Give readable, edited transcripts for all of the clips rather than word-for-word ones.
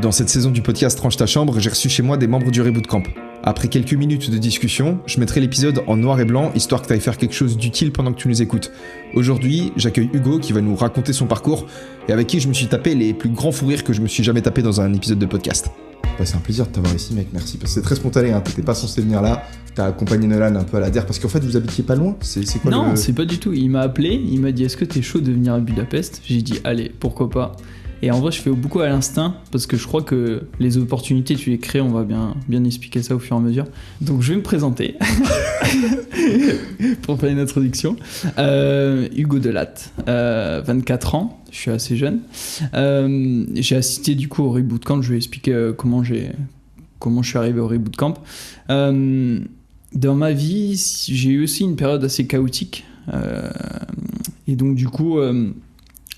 Dans cette saison du podcast Range ta chambre, j'ai reçu chez moi des membres du Reboot Camp. Après quelques minutes de discussion, je mettrai l'épisode en noir et blanc, histoire que tu ailles faire quelque chose d'utile pendant que tu nous écoutes. Aujourd'hui, j'accueille Hugo qui va nous raconter son parcours et avec qui je me suis tapé les plus grands fous rires que je me suis jamais tapé dans un épisode de podcast. Bah, c'est un plaisir de t'avoir ici, mec, merci. Parce que c'est très spontané, t'étais pas censé venir là. T'as accompagné Nolan un peu à la DER parce qu'en fait vous habitiez pas loin. C'est quoi Non, c'est pas du tout. Il m'a appelé, il m'a dit est-ce que t'es chaud de venir à Budapest ? J'ai dit allez, pourquoi pas. Et en vrai, je fais beaucoup à l'instinct parce que je crois que les opportunités, tu les crées, on va bien expliquer ça au fur et à mesure. Donc, je vais me présenter pour faire une introduction. Hugo Delatte, 24 ans, je suis assez jeune. J'ai assisté du coup au Reboot Camp, je vais expliquer comment je suis arrivé au Reboot Camp. Dans ma vie, j'ai eu aussi une période assez chaotique. Et donc, du coup...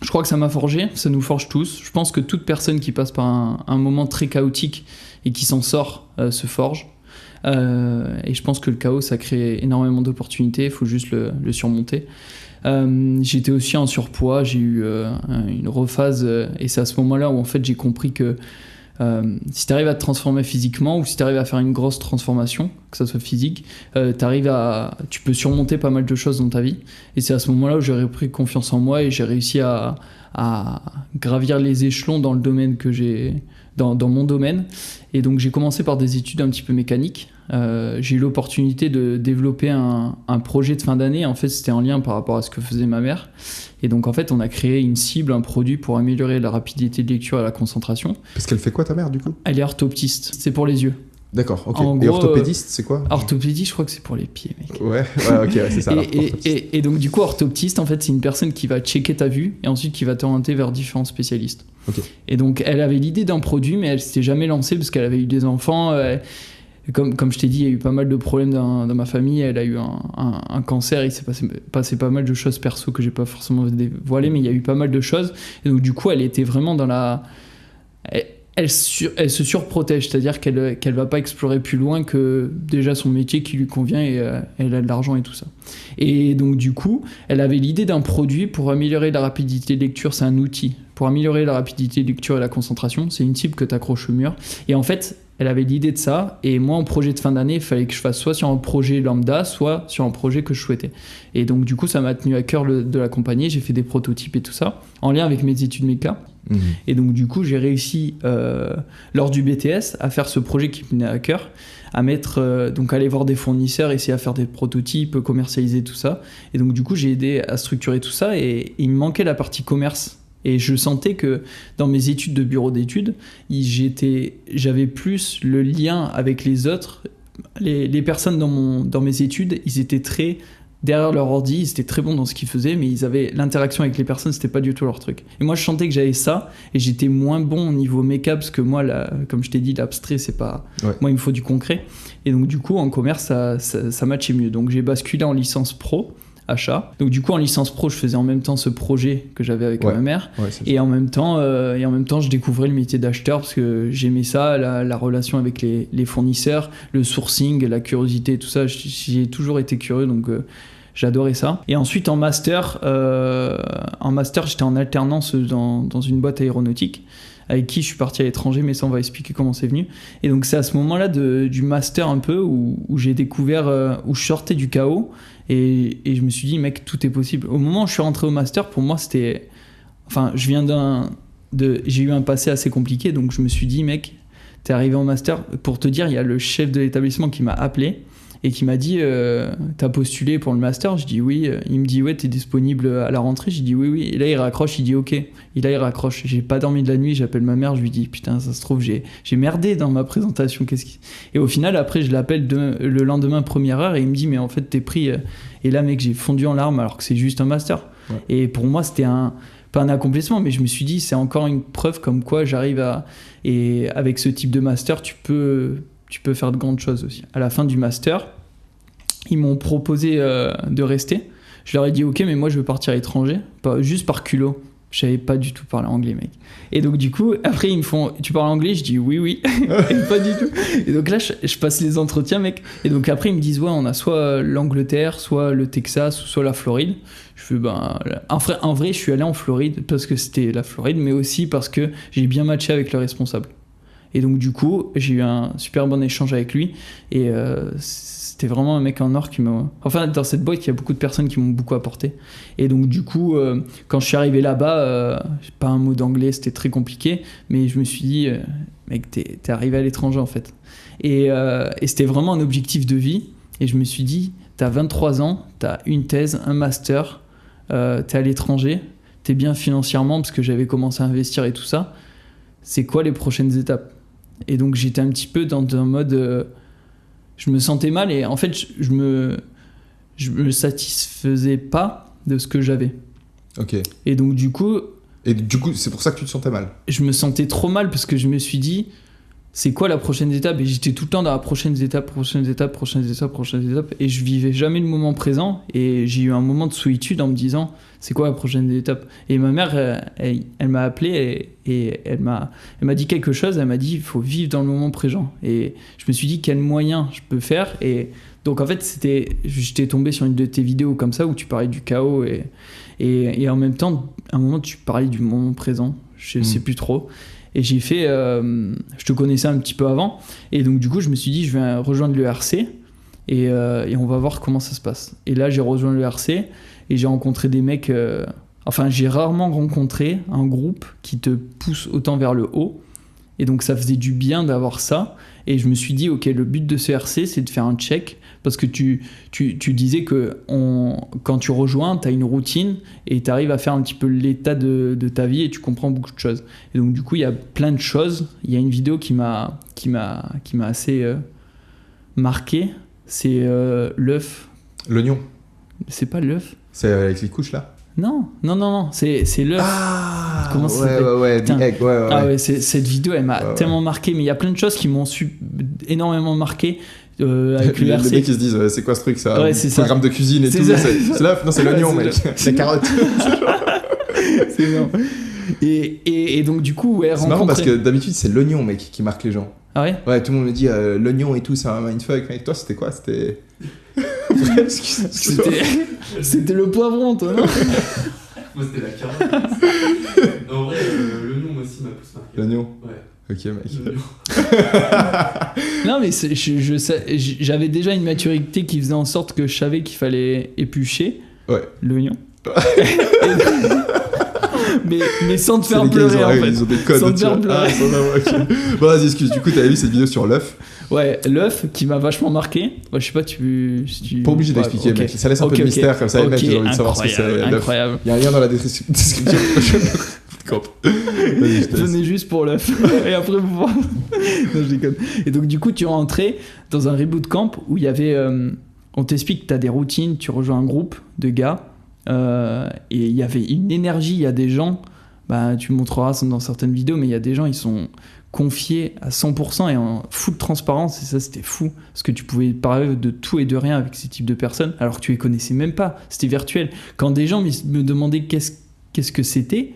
je crois que ça m'a forgé, ça nous forge tous. Je pense que toute personne qui passe par un moment très chaotique et qui s'en sort se forge. Et je pense que le chaos, ça crée énormément d'opportunités, il faut juste le surmonter. J'étais aussi en surpoids, j'ai eu une rephase et c'est à ce moment-là où en fait j'ai compris que si tu arrives à te transformer physiquement ou si tu arrives à faire une grosse transformation, que ça soit physique, tu peux surmonter pas mal de choses dans ta vie. Et c'est à ce moment-là où j'ai repris confiance en moi et j'ai réussi à gravir les échelons dans le domaine que j'ai, dans mon domaine. Et donc j'ai commencé par des études un petit peu mécaniques. J'ai eu l'opportunité de développer un projet de fin d'année. En fait, c'était en lien par rapport à ce que faisait ma mère. Et donc, en fait, on a créé une cible, un produit pour améliorer la rapidité de lecture et la concentration. Parce qu'elle fait quoi, ta mère, du coup ? Elle est orthoptiste. C'est pour les yeux. D'accord, ok. En et gros, orthopédiste, c'est quoi ? Orthopédie, je crois que c'est pour les pieds, mec. Ouais, ok, c'est ça. Et donc, du coup, orthoptiste, en fait, c'est une personne qui va checker ta vue et ensuite qui va t'orienter vers différents spécialistes. Ok. Et donc, elle avait l'idée d'un produit, mais elle s'était jamais lancée parce qu'elle avait eu des enfants. Comme je t'ai dit, il y a eu pas mal de problèmes dans ma famille. Elle a eu un cancer. Il s'est passé pas mal de choses perso que j'ai pas forcément dévoilées, mais il y a eu pas mal de choses. Et donc, du coup, elle était vraiment dans la... Elle se surprotège, c'est-à-dire qu'elle va pas explorer plus loin que déjà son métier qui lui convient et elle a de l'argent et tout ça. Et donc, du coup, elle avait l'idée d'un produit pour améliorer la rapidité de lecture. C'est un outil pour améliorer la rapidité de lecture et la concentration. C'est une cible que tu accroches au mur. Et en fait, elle avait l'idée de ça, et moi en projet de fin d'année, il fallait que je fasse soit sur un projet lambda, soit sur un projet que je souhaitais. Et donc du coup, ça m'a tenu à cœur de l'accompagner, j'ai fait des prototypes et tout ça, en lien avec mes études méca. Mmh. Et donc du coup, j'ai réussi, lors du BTS, à faire ce projet qui me tenait à cœur, donc aller voir des fournisseurs, essayer à faire des prototypes, commercialiser tout ça. Et donc du coup, j'ai aidé à structurer tout ça, et il me manquait la partie commerce. Et je sentais que dans mes études de bureau d'études, j'avais plus le lien avec les autres. Les personnes dans mes études, ils étaient très derrière leur ordi, ils étaient très bons dans ce qu'ils faisaient, mais ils avaient l'interaction avec les personnes, c'était pas du tout leur truc. Et moi, je sentais que j'avais ça, et j'étais moins bon au niveau make-up, parce que moi, comme je t'ai dit, l'abstrait, c'est pas... Ouais. Moi, il me faut du concret. Et donc, du coup, en commerce, ça matchait mieux. Donc, j'ai basculé en licence pro, achat. Donc du coup en licence pro je faisais en même temps ce projet que j'avais avec ma mère et en même temps je découvrais le métier d'acheteur parce que j'aimais ça, la relation avec les fournisseurs, le sourcing, la curiosité, tout ça. J'ai toujours été curieux, donc j'adorais ça. Et ensuite en master j'étais en alternance dans une boîte aéronautique avec qui je suis parti à l'étranger, mais ça on va expliquer comment c'est venu. Et donc c'est à ce moment-là du master un peu où j'ai découvert, où je sortais du chaos et je me suis dit mec, tout est possible. Au moment où je suis rentré au master, pour moi c'était... Enfin, j'ai eu un passé assez compliqué, donc je me suis dit mec, t'es arrivé en master, pour te dire, il y a le chef de l'établissement qui m'a appelé et qui m'a dit t'as postulé pour le master? Je dis oui. Il me dit ouais, t'es disponible à la rentrée? J'ai dit oui. Et là il raccroche, il dit ok. Et là il raccroche, j'ai pas dormi de la nuit, j'appelle ma mère, je lui dis putain, ça se trouve j'ai merdé dans ma présentation, Et au final après je l'appelle le lendemain première heure et il me dit mais en fait t'es pris. Et là mec, j'ai fondu en larmes alors que c'est juste un master. Ouais. Et pour moi c'était pas un accomplissement, mais je me suis dit c'est encore une preuve comme quoi j'arrive et avec ce type de master tu peux faire de grandes choses aussi. À la fin du master, ils m'ont proposé de rester. Je leur ai dit ok, mais moi je veux partir à l'étranger, pas juste par culot. Je savais pas du tout parler anglais, mec. Et donc, du coup, après, ils me font tu parles anglais? Je dis oui. Et pas du tout. Et donc là, je passe les entretiens, mec. Et donc, après, ils me disent ouais, on a soit l'Angleterre, soit le Texas, ou soit la Floride. Je fais en vrai, je suis allé en Floride parce que c'était la Floride, mais aussi parce que j'ai bien matché avec le responsable. Et donc, du coup, j'ai eu un super bon échange avec lui. Et c'était vraiment un mec en or qui m'a... Enfin, dans cette boîte, il y a beaucoup de personnes qui m'ont beaucoup apporté. Et donc, du coup, quand je suis arrivé là-bas, pas un mot d'anglais, c'était très compliqué. Mais je me suis dit, mec, t'es arrivé à l'étranger, en fait. Et c'était vraiment un objectif de vie. Et je me suis dit, t'as 23 ans, t'as une thèse, un master, t'es à l'étranger, t'es bien financièrement parce que j'avais commencé à investir et tout ça. C'est quoi les prochaines étapes? Et donc j'étais un petit peu dans un mode je me sentais mal et en fait je me satisfaisais pas de ce que j'avais. Ok. Et donc du coup c'est pour ça que tu te sentais mal? Je me sentais trop mal parce que je me suis dit c'est quoi la prochaine étape? Et j'étais tout le temps dans la prochaine étape et je vivais jamais le moment présent et j'ai eu un moment de solitude en me disant c'est quoi la prochaine étape? Et ma mère elle m'a appelé et elle m'a dit quelque chose. Elle m'a dit il faut vivre dans le moment présent. Et je me suis dit quel moyen je peux faire. Et donc en fait j'étais tombé sur une de tes vidéos comme ça où tu parlais du chaos et en même temps à un moment tu parlais du moment présent, je sais plus trop. Et j'ai fait je te connaissais un petit peu avant et donc du coup je me suis dit je vais rejoindre l'ERC et on va voir comment ça se passe. Et là j'ai rejoint l'ERC et j'ai rencontré des mecs j'ai rarement rencontré un groupe qui te pousse autant vers le haut et donc ça faisait du bien d'avoir ça. Et je me suis dit ok, le but de ce RC c'est de faire un check parce que tu disais que quand tu rejoins t'as une routine et t'arrives à faire un petit peu l'état de ta vie et tu comprends beaucoup de choses. Et donc du coup il y a plein de choses. Il y a une vidéo qui m'a assez marqué, c'est l'œuf. L'oignon? C'est pas l'œuf? C'est avec les couches là? Non, c'est l'œuf. Ah, comment ça s'appelle? Ouais, the egg, ouais. Ah ouais, cette vidéo, elle m'a tellement marqué, mais il y a plein de choses qui m'ont énormément marqué avec les l'URC. mecs qui se disent, c'est quoi ce truc, ça? Ouais, c'est programme ça. de cuisine et c'est tout. Ça. C'est l'œuf? Non, c'est l'oignon, mec. C'est la carotte. C'est énorme. Et donc, du coup, ouais, c'est marrant parce que d'habitude, c'est l'oignon, mec, qui marque les gens. Ah ouais? Ouais, tout le monde me dit l'oignon et tout, c'est un mindfuck. Mec, toi, c'était quoi? C'était le poivron, toi, non? Moi, c'était la carotte. En vrai, l'oignon, moi aussi, m'a plus marqué. L'oignon? Ouais. Ok, mec. Non, mais j'avais déjà une maturité qui faisait en sorte que je savais qu'il fallait éplucher l'oignon. mais sans te faire pleurer, en fait. Ils ont des codes. Sans te faire pleurer. Okay. Bon, vas-y, excuse. Du coup, t'avais vu cette vidéo sur l'œuf? Ouais, l'œuf qui m'a vachement marqué. Je sais pas, Pas obligé d'expliquer, mec. Ça laisse un peu de mystère, comme ça, les mecs, ils ont envie de savoir ce que c'est. Incroyable. Il y a un lien dans la description. Venez juste pour l'œuf. Et après, vous voir. Non, je déconne. Et donc, du coup, tu rentrais dans un reboot camp où il y avait. On t'explique que t'as des routines, tu rejoins un groupe de gars. Et il y avait une énergie. Il y a des gens. Tu montreras dans certaines vidéos, mais il y a des gens, ils sont confiés à 100% et en full transparence, et ça c'était fou parce que tu pouvais parler de tout et de rien avec ces types de personnes alors que tu les connaissais même pas, c'était virtuel. Quand des gens me demandaient qu'est-ce que c'était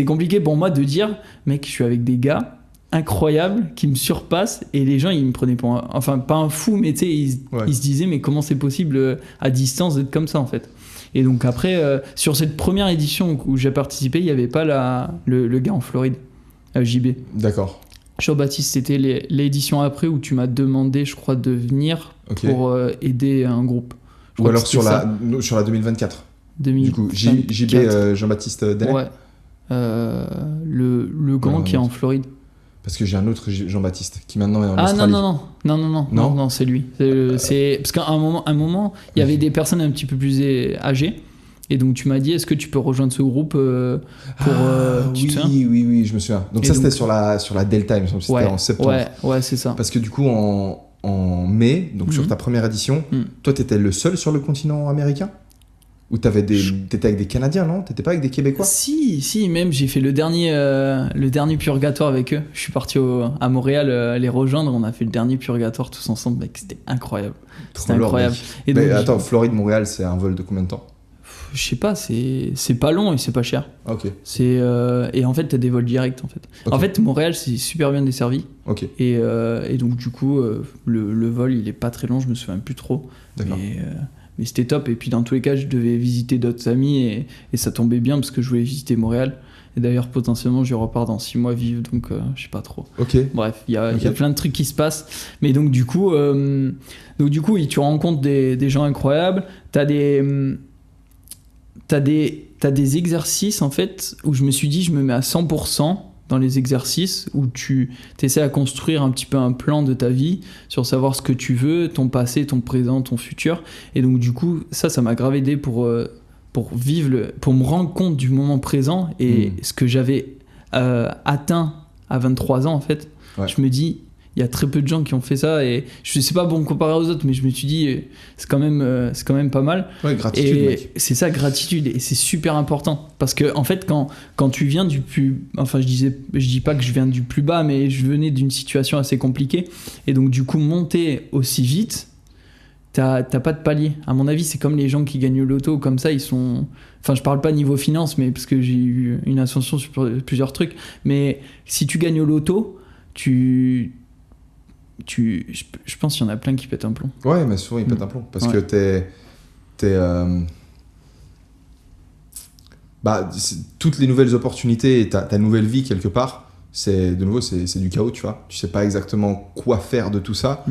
compliqué pour moi de dire mec, je suis avec des gars incroyables qui me surpassent, et les gens ils me prenaient pour pas un fou, mais tu sais ils se disaient mais comment c'est possible à distance d'être comme ça en fait. Et donc après sur cette première édition où j'ai participé, il n'y avait pas le gars en Floride, JB. D'accord. Jean-Baptiste, c'était l'édition après où tu m'as demandé, je crois, de venir pour aider un groupe. Ou alors sur la 2024. Du coup, JB Jean-Baptiste Denet. Ouais. Le grand qui est en Floride. Parce que j'ai un autre Jean-Baptiste qui maintenant est en Australie. Non, c'est lui. C'est parce qu'à un moment, il y avait des personnes un petit peu plus âgées. Et donc tu m'as dit, est-ce que tu peux rejoindre ce groupe pour oui, je me souviens. Donc et ça c'était sur la Delta, il me semble, c'était en septembre. Ouais, c'est ça. Parce que du coup en mai, donc sur ta première édition, toi t'étais le seul sur le continent américain? Ou t'étais avec des Canadiens, non? T'étais pas avec des Québécois? Si, même j'ai fait le dernier purgatoire avec eux. Je suis parti à Montréal les rejoindre, on a fait le dernier purgatoire tous ensemble, mec, c'était incroyable. C'était incroyable. Et donc, attends, Floride-Montréal, c'est un vol de combien de temps? je sais pas, c'est pas long et c'est pas cher. Ok. Et en fait, t'as des vols directs en fait. Ok. En fait, Montréal, c'est super bien desservi. Ok. Et donc, du coup, le vol, il est pas très long, je me souviens plus trop. D'accord. Mais c'était top. Et puis, dans tous les cas, je devais visiter d'autres amis et ça tombait bien parce que je voulais visiter Montréal. Et d'ailleurs, potentiellement, je repars dans 6 mois vivre, donc je sais pas trop. Ok. Bref, il y a Ok. plein de trucs qui se passent. Mais donc, du coup, oui, tu rencontres des gens incroyables. T'as des exercices, en fait, où je me suis dit, je me mets à 100% dans les exercices, où tu essaies à construire un petit peu un plan de ta vie, sur savoir ce que tu veux, ton passé, ton présent, ton futur. Et donc, du coup, ça m'a grave aidé pour vivre, pour me rendre compte du moment présent et ce que j'avais atteint à 23 ans, en fait. Ouais. Je me dis, il y a très peu de gens qui ont fait ça et je sais pas bon comparé aux autres, mais je me suis dit, c'est quand même pas mal. Ouais, gratitude, Et mec. c'est ça, gratitude, et c'est super important parce que en fait, quand tu viens du plus, enfin, je dis pas que je viens du plus bas, mais je venais d'une situation assez compliquée et donc du coup monter aussi vite, t'as pas de palier. À mon avis, c'est comme les gens qui gagnent le loto, comme ça, ils sont. Enfin, je parle pas niveau finance, mais parce que j'ai eu une ascension sur plusieurs trucs. Mais si tu gagnes au loto, je pense qu'il y en a plein qui pètent un plomb. Ouais, mais souvent, il pète un plomb. Parce que toutes les nouvelles opportunités et ta nouvelle vie, quelque part, c'est du chaos, tu vois. Tu sais pas exactement quoi faire de tout ça.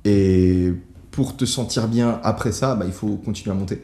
Et pour te sentir bien après ça, il faut continuer à monter.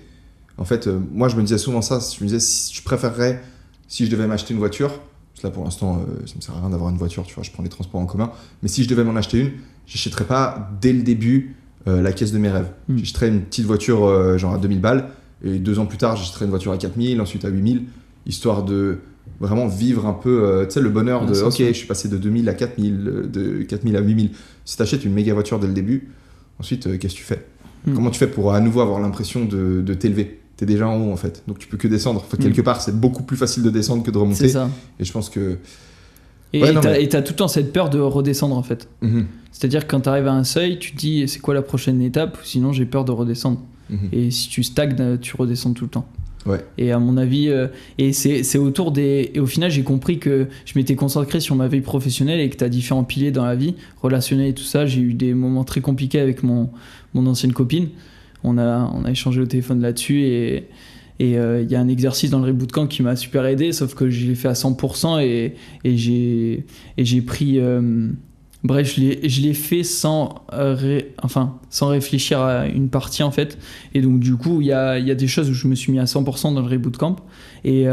En fait, moi, je me disais souvent ça. Je me disais, je préférerais, si je devais m'acheter une voiture, parce que là, pour l'instant, ça me sert à rien d'avoir une voiture, tu vois, je prends les transports en commun. Mais si je devais m'en acheter une, j'achèterais pas, dès le début, la caisse de mes rêves. J'achèterais une petite voiture, genre à 2000 balles, et 2 ans plus tard, j'achèterais une voiture à 4000, ensuite à 8000, histoire de vraiment vivre un peu, tu sais, le bonheur de, ok, je suis passé de 2000 à 4000, de 4000 à 8000. Si t'achètes une méga voiture dès le début, ensuite, qu'est-ce que tu fais ? Comment tu fais pour à nouveau avoir l'impression de t'élever ? T'es déjà en haut, en fait, donc tu peux que descendre. Enfin, quelque part, c'est beaucoup plus facile de descendre que de remonter. C'est ça. Et je pense que... Et t'as tout le temps cette peur de redescendre, en fait. C'est-à-dire que quand t'arrives à un seuil, tu te dis, c'est quoi la prochaine étape ? Sinon, j'ai peur de redescendre. Et si tu stagnes, tu redescends tout le temps. Ouais. Et à mon avis, et c'est autour des. Et au final, j'ai compris que je m'étais concentré sur ma vie professionnelle et que t'as différents piliers dans la vie, relationnel et tout ça. J'ai eu des moments très compliqués avec mon ancienne copine. On a échangé au téléphone là-dessus et il y a un exercice dans le Reboot Camp qui m'a super aidé, sauf que je l'ai fait à 100% et j'ai pris. Bref, je l'ai fait sans réfléchir à une partie, en fait. Et donc, du coup, il y a des choses où je me suis mis à 100% dans le Reboot Camp. Et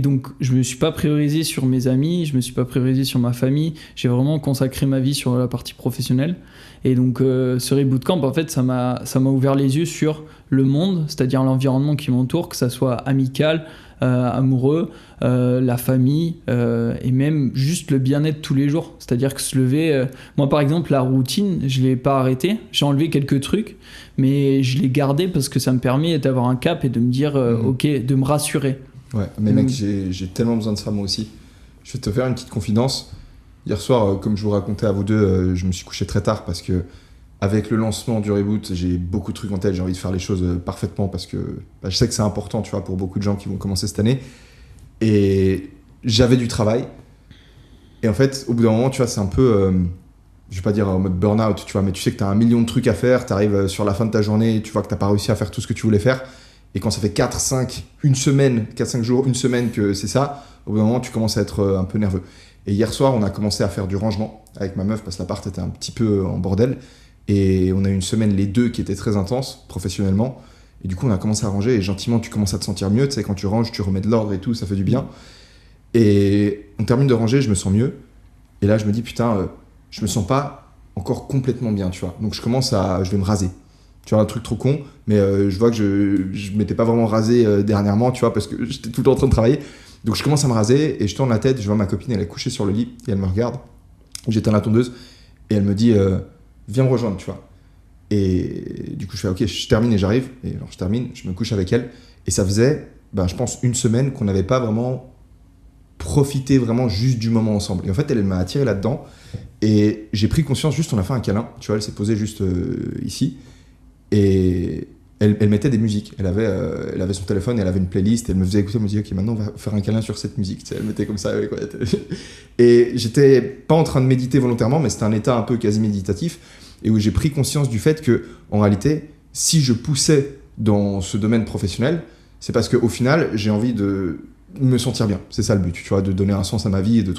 donc, je me suis pas priorisé sur mes amis, je me suis pas priorisé sur ma famille. J'ai vraiment consacré ma vie sur la partie professionnelle. Et donc, ce Reboot Camp, en fait, ça m'a ouvert les yeux sur le monde, c'est-à-dire l'environnement qui m'entoure, que ça soit amical, amoureux, la famille et même juste le bien-être tous les jours. C'est-à-dire que se lever... moi, par exemple, la routine, je l'ai pas arrêtée. J'ai enlevé quelques trucs, mais je l'ai gardé parce que ça me permet d'avoir un cap et de me dire, ok, de me rassurer. Ouais, mais mec, j'ai tellement besoin de ça, moi aussi. Je vais te faire une petite confidence. Hier soir, comme je vous racontais à vous deux, je me suis couché très tard parce que avec le lancement du Reboot, j'ai beaucoup de trucs en tête, j'ai envie de faire les choses parfaitement parce que je sais que c'est important, tu vois, pour beaucoup de gens qui vont commencer cette année. Et j'avais du travail. Et en fait, au bout d'un moment, tu vois, c'est un peu, je vais pas dire en mode burn-out, tu vois, mais tu sais que t'as 1 million de trucs à faire, t'arrives sur la fin de ta journée, tu vois que t'as pas réussi à faire tout ce que tu voulais faire. Et quand ça fait 4-5 jours, une semaine que c'est ça, au bout d'un moment, tu commences à être un peu nerveux. Et hier soir, on a commencé à faire du rangement avec ma meuf parce que l'appart était un petit peu en bordel. Et on a eu une semaine, les deux, qui était très intense, professionnellement. Et du coup, on a commencé à ranger et gentiment, tu commences à te sentir mieux. Tu sais, quand tu ranges, tu remets de l'ordre et tout, ça fait du bien. Et on termine de ranger, je me sens mieux. Et là, je me dis, putain, je me sens pas encore complètement bien, tu vois. Donc, je vais me raser. Tu vois, un truc trop con, mais je vois que je m'étais pas vraiment rasé dernièrement, tu vois, parce que j'étais tout le temps en train de travailler. Donc, je commence à me raser et je tourne la tête. Je vois ma copine, elle est couchée sur le lit et elle me regarde. J'éteins la tondeuse et elle me dit... viens me rejoindre, tu vois. Et du coup, je fais ok, je termine et j'arrive. Et alors, je termine, je me couche avec elle. Et ça faisait, je pense, 1 semaine qu'on n'avait pas vraiment profité vraiment juste du moment ensemble. Et en fait, elle m'a attiré là-dedans. Et j'ai pris conscience, juste, on a fait un câlin. Tu vois, elle s'est posée juste ici. Et elle mettait des musiques. Elle avait son téléphone, elle avait une playlist, et elle me faisait écouter, elle me disait, ok, maintenant on va faire un câlin sur cette musique. Tu sais, elle mettait comme ça. Ouais, quoi. Et j'étais pas en train de méditer volontairement, mais c'était un état un peu quasi méditatif, et où j'ai pris conscience du fait que, en réalité, si je poussais dans ce domaine professionnel, c'est parce qu'au final, j'ai envie de me sentir bien. C'est ça le but, tu vois, de donner un sens à ma vie et de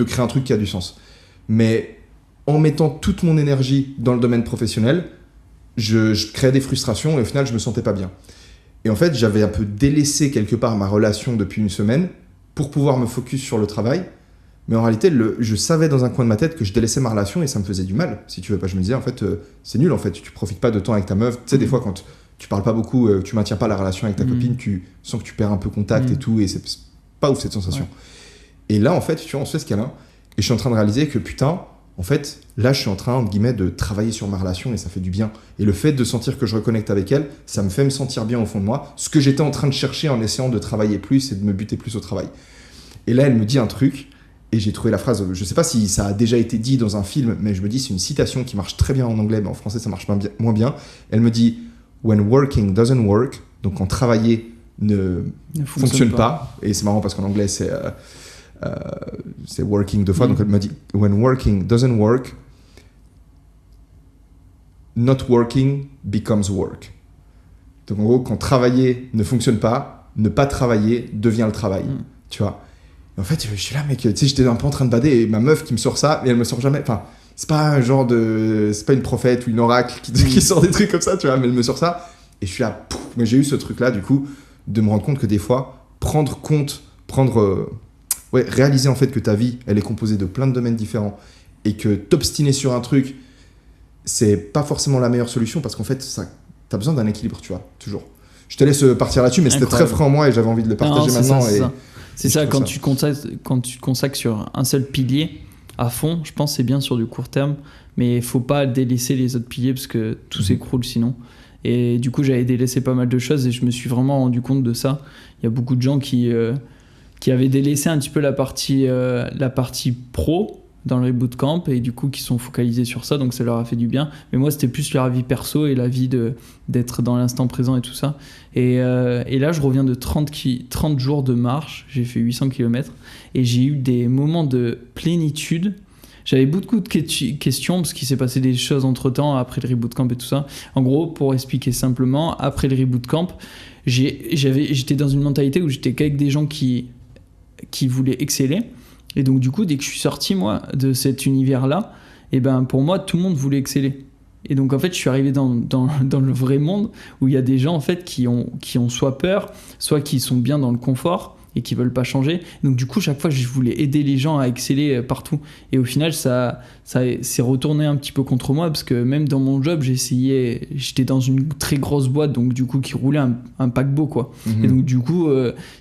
créer un truc qui a du sens. Mais en mettant toute mon énergie dans le domaine professionnel, je créais des frustrations et au final, je me sentais pas bien. Et en fait, j'avais un peu délaissé quelque part ma relation depuis une semaine pour pouvoir me focus sur le travail. Mais en réalité, je savais dans un coin de ma tête que je délaissais ma relation et ça me faisait du mal, si tu veux pas. Je me disais, en fait, c'est nul, en fait, tu profites pas de temps avec ta meuf. Tu sais, des fois, quand tu parles pas beaucoup, tu maintiens pas la relation avec ta copine, tu sens que tu perds un peu contact et tout, et c'est pas ouf cette sensation. Ouais. Et là, en fait, tu vois, on se fait ce câlin, et je suis en train de réaliser que putain, en fait, là, je suis en train, entre guillemets, de travailler sur ma relation et ça fait du bien. Et le fait de sentir que je reconnecte avec elle, ça me fait me sentir bien au fond de moi, ce que j'étais en train de chercher en essayant de travailler plus et de me buter plus au travail. Et là, elle me dit un truc, et j'ai trouvé la phrase, je sais pas si ça a déjà été dit dans un film, mais je me dis, c'est une citation qui marche très bien en anglais, mais en français, ça marche moins bien. Elle me dit, when working doesn't work, donc quand travailler ne fonctionne pas, et c'est marrant parce qu'en anglais, c'est working deux fois, donc elle m'a dit when working doesn't work, not working becomes work. Donc en gros, quand travailler ne fonctionne pas, ne pas travailler devient le travail, tu vois. Et en fait, je suis là, mec, tu sais, j'étais un peu en train de bader et ma meuf qui me sort ça, et elle me sort jamais, enfin, c'est pas un genre de, c'est pas une prophète ou une oracle qui sort des trucs comme ça, tu vois, mais elle me sort ça, et je suis là, pouf, mais j'ai eu ce truc là, du coup, de me rendre compte que des fois, réaliser en fait que ta vie, elle est composée de plein de domaines différents et que t'obstiner sur un truc, c'est pas forcément la meilleure solution parce qu'en fait, t'as besoin d'un équilibre, tu vois, toujours. Je te laisse partir là-dessus, mais c'était très frais en moi et j'avais envie de le partager maintenant. C'est ça, quand tu te consacres sur un seul pilier à fond, je pense que c'est bien sur du court terme, mais il faut pas délaisser les autres piliers parce que tout s'écroule sinon. Et du coup, j'avais délaissé pas mal de choses et je me suis vraiment rendu compte de ça. Il y a beaucoup de gens qui avaient délaissé un petit peu la partie pro dans le Reboot Camp et du coup qui sont focalisés sur ça, donc ça leur a fait du bien. Mais moi, c'était plus leur vie perso et la vie d'être dans l'instant présent et tout ça. Et là, je reviens de 30 jours de marche, j'ai fait 800 km et j'ai eu des moments de plénitude. J'avais beaucoup de questions parce qu'il s'est passé des choses entre-temps après le Reboot Camp et tout ça. En gros, pour expliquer simplement, après le Reboot Camp, j'étais dans une mentalité où j'étais qu'avec des gens qui voulaient exceller. Et donc, du coup, dès que je suis sorti, moi, de cet univers-là, et ben, pour moi, tout le monde voulait exceller. Et donc, en fait, je suis arrivé dans le vrai monde où il y a des gens, en fait, qui ont soit peur, soit qui sont bien dans le confort et qui veulent pas changer. Donc, du coup, chaque fois, je voulais aider les gens à exceller partout. Et au final, ça s'est retourné un petit peu contre moi parce que même dans mon job, j'étais dans une très grosse boîte, donc du coup, qui roulait un paquebot, quoi. Et donc, du coup,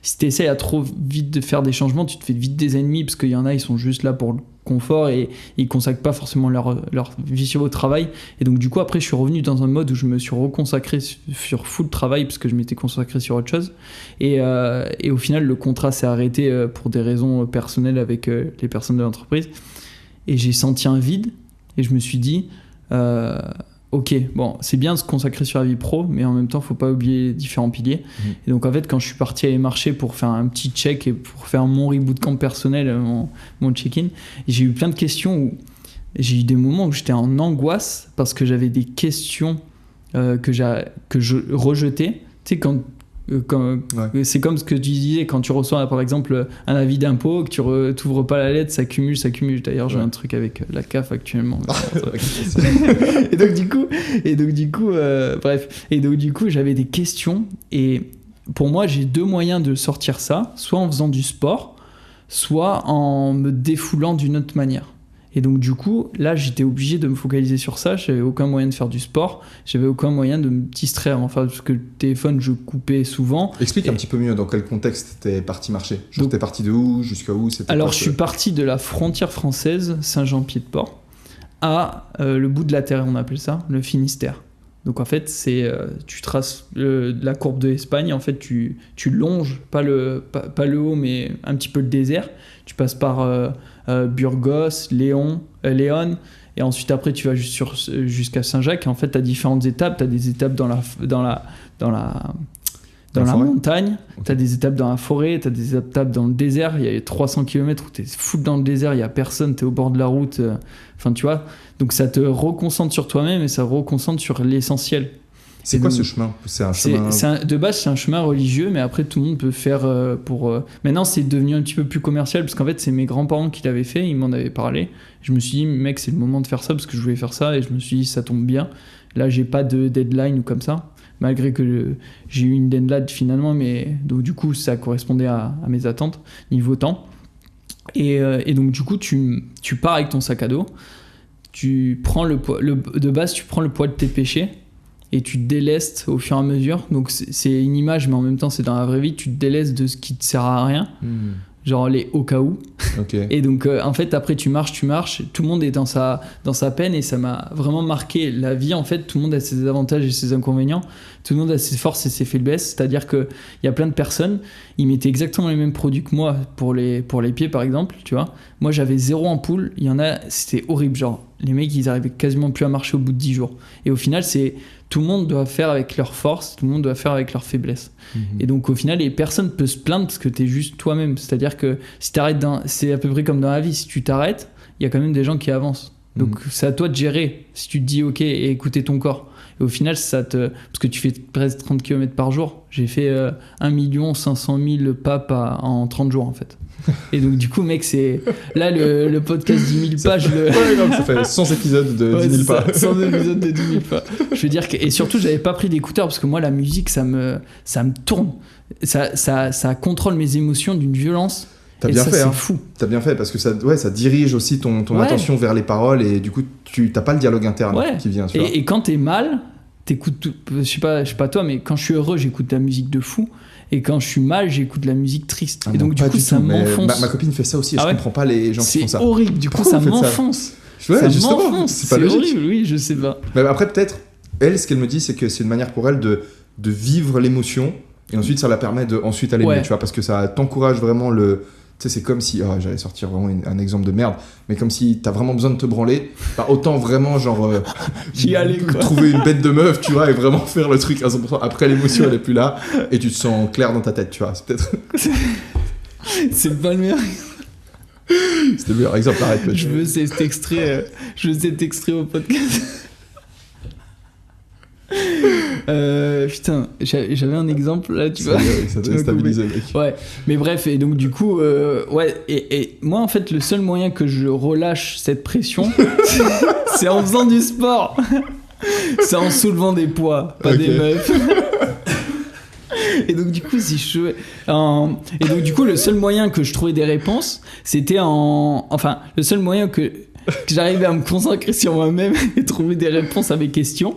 si t'essayes à trop vite de faire des changements, tu te fais vite des ennemis parce qu'il y en a, ils sont juste là pour le confort et ils consacrent pas forcément leur vie sur au travail. Et donc, du coup, après, je suis revenu dans un mode où je me suis reconsacré sur full travail parce que je m'étais consacré sur autre chose. Et au final, le contrat s'est arrêté pour des raisons personnelles avec les personnes de l'entreprise. Et j'ai senti un vide et je me suis dit ok, bon, c'est bien de se consacrer sur la vie pro, mais en même temps, faut pas oublier les différents piliers. Et donc, en fait, quand je suis parti aller marcher pour faire un petit check et pour faire mon Reboot Camp personnel, mon check-in, j'ai eu plein de questions où j'ai eu des moments où j'étais en angoisse parce que j'avais des questions que je rejetais. Tu sais, c'est comme ce que tu disais quand tu reçois par exemple un avis d'impôt, que tu t'ouvres pas la lettre, ça cumule. D'ailleurs, j'ai un truc avec la CAF actuellement. Et donc du coup, j'avais des questions et pour moi, j'ai deux moyens de sortir ça, soit en faisant du sport, soit en me défoulant d'une autre manière. Et donc du coup, là, j'étais obligé de me focaliser sur ça. J'avais aucun moyen de faire du sport. J'avais aucun moyen de me distraire. Enfin, parce que le téléphone, je coupais souvent. Explique un petit peu mieux dans quel contexte t'es parti marcher. Genre, t'es parti de où jusqu'à où? Alors, je suis parti de la frontière française, Saint-Jean-Pied-de-Port, à le bout de la terre, on appelle ça, le Finistère. Donc en fait, c'est tu traces la courbe de l'Espagne. En fait, tu longes pas le haut, mais un petit peu le désert. Tu passes par Burgos, Léon, Et ensuite, après, tu vas jusqu'à Saint-Jacques. Et en fait, tu as différentes étapes. Tu as des étapes dans la montagne, tu as des étapes dans la forêt, tu as des étapes dans le désert. Il y a 300 km où tu es full dans le désert, il n'y a personne, tu es au bord de la route. Enfin, tu vois. Donc, ça te reconcentre sur toi-même et ça reconcentre sur l'essentiel. C'est quoi ce chemin ? C'est un chemin... de base, c'est un chemin religieux, mais après, tout le monde peut faire Maintenant, c'est devenu un petit peu plus commercial, parce qu'en fait, c'est mes grands-parents qui l'avaient fait, ils m'en avaient parlé. Je me suis dit, mec, c'est le moment de faire ça, parce que je voulais faire ça, et je me suis dit, ça tombe bien. Là, j'ai pas de deadline ou comme ça, malgré que j'ai eu une deadline finalement, mais donc du coup, ça correspondait à mes attentes, niveau temps. Et donc, du coup, tu pars avec ton sac à dos, tu prends de base, tu prends le poids de tes péchés, et tu te délestes au fur et à mesure. Donc c'est une image, mais en même temps c'est dans la vraie vie. Tu te délestes de ce qui te sert à rien, genre les au cas où. Okay. Et donc en fait après tu marches, tout le monde est dans sa peine, et ça m'a vraiment marqué. La vie, en fait, tout le monde a ses avantages et ses inconvénients, tout le monde a ses forces et ses faiblesses. C'est-à-dire que il y a plein de personnes, ils mettaient exactement les mêmes produits que moi pour les pieds par exemple, tu vois. Moi j'avais 0 ampoule, il y en a, c'était horrible, genre les mecs ils arrivaient quasiment plus à marcher au bout de 10 jours. Et au final, c'est tout le monde doit faire avec leurs forces, tout le monde doit faire avec leurs faiblesses. Et donc au final, personne peut se plaindre parce que t'es juste toi-même. C'est-à-dire que si t'arrêtes c'est à peu près comme dans la vie, si tu t'arrêtes, il y a quand même des gens qui avancent. Donc c'est à toi de gérer. Si tu te dis ok, et écouter ton corps. Et au final, parce que tu fais presque 30 km par jour. J'ai fait 1 500 000 pas en 30 jours en fait. Et donc du coup, mec, c'est là le podcast 10 000 pas, ça fait 100 épisodes de 10 000 pas. 100 épisodes de 10 000 pas. Je veux dire et surtout, j'avais pas pris d'écouteurs parce que moi, la musique, ça me tourne. Ça contrôle mes émotions d'une violence. T'as bien fait, c'est fou. T'as bien fait parce que ça dirige aussi ton attention vers les paroles, et du coup, t'as pas le dialogue interne qui vient. Et quand t'es mal, t'écoutes tout. Je sais pas toi, mais quand je suis heureux, j'écoute de la musique de fou. Et quand je suis mal, j'écoute de la musique triste. Et donc, du coup, ça m'enfonce. Ma copine fait ça aussi, je comprends pas les gens qui font ça. C'est horrible, du coup, ça m'enfonce. Ouais, ça justement, m'enfonce. c'est pas logique. Horrible, oui, je sais pas. Mais après, peut-être, elle, ce qu'elle me dit, c'est que c'est une manière pour elle de vivre l'émotion, et ensuite, ça la permet de ensuite aller mieux, tu vois, parce que ça t'encourage vraiment Tu sais, c'est comme si... j'allais sortir vraiment un exemple de merde, mais comme si t'as vraiment besoin de te branler, autant vraiment, genre... y aller, quoi. Trouver une bête de meuf, tu vois, et vraiment faire le truc à 100%. Après, l'émotion, elle est plus là, et tu te sens clair dans ta tête, tu vois. C'est peut-être... c'est pas le meilleur. C'était le meilleur exemple, arrête. Je veux cet extrait au podcast. Putain, j'avais un exemple là, tu vois. Ça doit stabiliser, mec. Ouais, mais bref, et donc du coup, et moi en fait, le seul moyen que je relâche cette pression, c'est en faisant du sport. C'est en soulevant des poids, pas des meufs. Et donc du coup, et donc du coup, le seul moyen que je trouvais des réponses, c'était le seul moyen que j'arrivais à me concentrer sur moi-même et trouver des réponses à mes questions.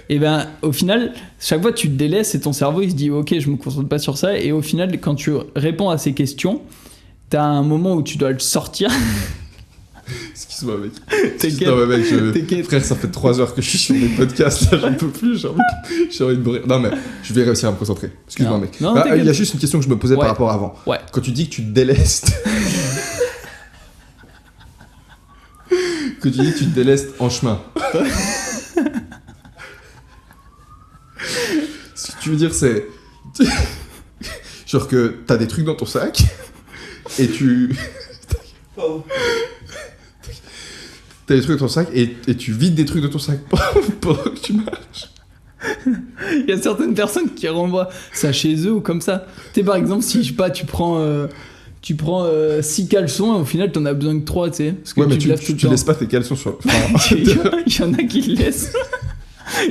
Et ben au final, chaque fois tu te délaisses et ton cerveau il se dit ok, je me concentre pas sur ça, et au final quand tu réponds à ces questions, t'as un moment où tu dois le sortir. Excuse-moi, mec. T'inquiète. Non, mais mec, frère, ça fait 3 heures que je suis sur des podcasts, là, j'en peux plus, j'ai envie de mourir. Non, mais je vais réussir à me concentrer. Excuse-moi, mec. Il y a juste une question que je me posais par rapport à avant. Ouais. Quand tu dis que tu te délestes... que tu dis que tu te délestes en chemin. Ce que tu veux dire, c'est... genre que t'as des trucs dans ton sac, et tu... T'as des trucs dans ton sac, et tu vides des trucs de ton sac pendant que tu marches. Il y a certaines personnes qui renvoient ça chez eux ou comme ça. Tu sais, par exemple, si, je sais pas, tu prends 6 caleçons, et au final, t'en as besoin que 3, tu sais. Parce que ouais, mais tu laisses pas tes caleçons sur... Il y en a qui le laissent.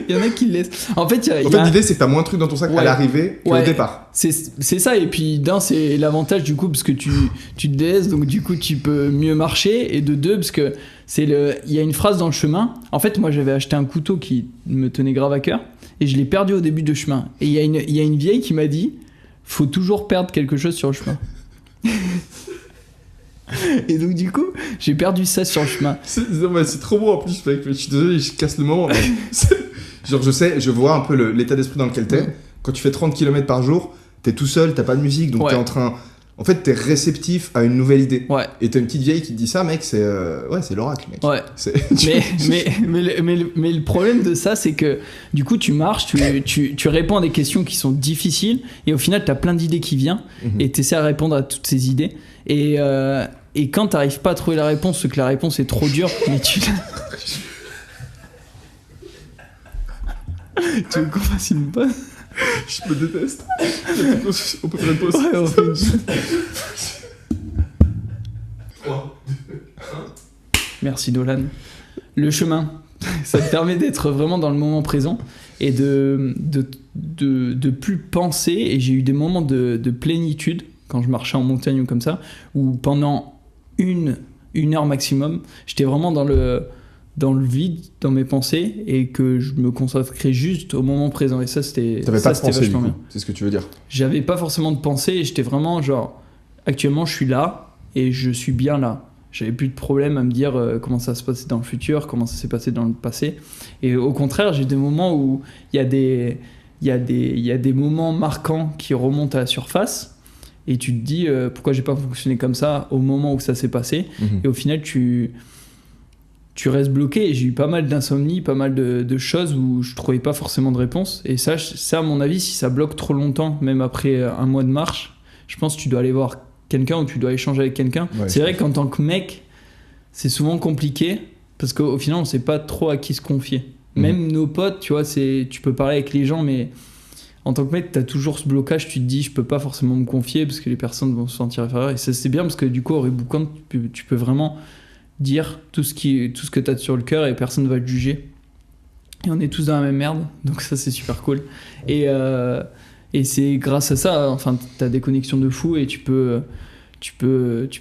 Il y en a qui le laissent. En fait, l'idée, c'est que t'as moins de trucs dans ton sac à l'arrivée qu'au départ. C'est ça. Et puis, d'un, c'est l'avantage du coup, parce que tu te délaisses, donc du coup, tu peux mieux marcher. Et de deux, parce que il y a une phrase dans le chemin. En fait, moi, j'avais acheté un couteau qui me tenait grave à cœur, et je l'ai perdu au début de chemin. Et il y a une vieille qui m'a dit, faut toujours perdre quelque chose sur le chemin. Et donc du coup, j'ai perdu ça sur le chemin. C'est trop beau en plus, mec. Je suis désolé, je casse le moment. Genre je vois un peu l'état d'esprit dans lequel t'es. Quand tu fais 30 km par jour, t'es tout seul, t'as pas de musique, donc t'es en train En fait, t'es réceptif à une nouvelle idée. Ouais. Et t'as une petite vieille qui te dit ça, mec, c'est l'oracle, mec. Ouais. Mais le problème de ça, c'est que du coup, tu marches, tu réponds à des questions qui sont difficiles, et au final, t'as plein d'idées qui viennent, et t'essaies à répondre à toutes ces idées. Et quand t'arrives pas à trouver la réponse, ou que la réponse est trop dure, mais tu veux qu'on fasse une pause? Je me déteste. On peut faire une pause. Ouais, on fait une... 3, 2, 1. Merci Dolan. Le chemin, ça te permet d'être vraiment dans le moment présent et de plus penser. Et j'ai eu des moments de plénitude quand je marchais en montagne ou comme ça, où pendant une heure maximum, j'étais vraiment dans le vide, dans mes pensées, et que je me consacrais juste au moment présent. Et ça, c'était T'avais pas de pensée, du vachement coup. bien. C'est ce que tu veux dire. J'avais pas forcément de pensée, et j'étais vraiment genre, actuellement, je suis là, et je suis bien là. J'avais plus de problème à me dire comment ça se passait dans le futur, comment ça s'est passé dans le passé. Et au contraire, j'ai des moments où il y a des moments marquants qui remontent à la surface, et tu te dis pourquoi j'ai pas fonctionné comme ça au moment où ça s'est passé. Et au final, tu restes bloqué. Et j'ai eu pas mal d'insomnie, pas mal de choses où je trouvais pas forcément de réponse. Et ça, à mon avis, si ça bloque trop longtemps, même après un mois de marche, je pense que tu dois aller voir quelqu'un ou tu dois échanger avec quelqu'un. Ouais, c'est vrai qu'en tant que mec, c'est souvent compliqué parce qu'au final, on sait pas trop à qui se confier. Même nos potes, tu vois, tu peux parler avec les gens, mais en tant que mec, t'as toujours ce blocage. Tu te dis, je peux pas forcément me confier parce que les personnes vont se sentir inférieures. Et ça, c'est bien parce que du coup, au Rebootcamp, tu peux vraiment dire tout ce que t'as sur le cœur et personne va te juger. Et on est tous dans la même merde, donc ça, c'est super cool. Et c'est grâce à ça, enfin, t'as des connexions de fou et tu peux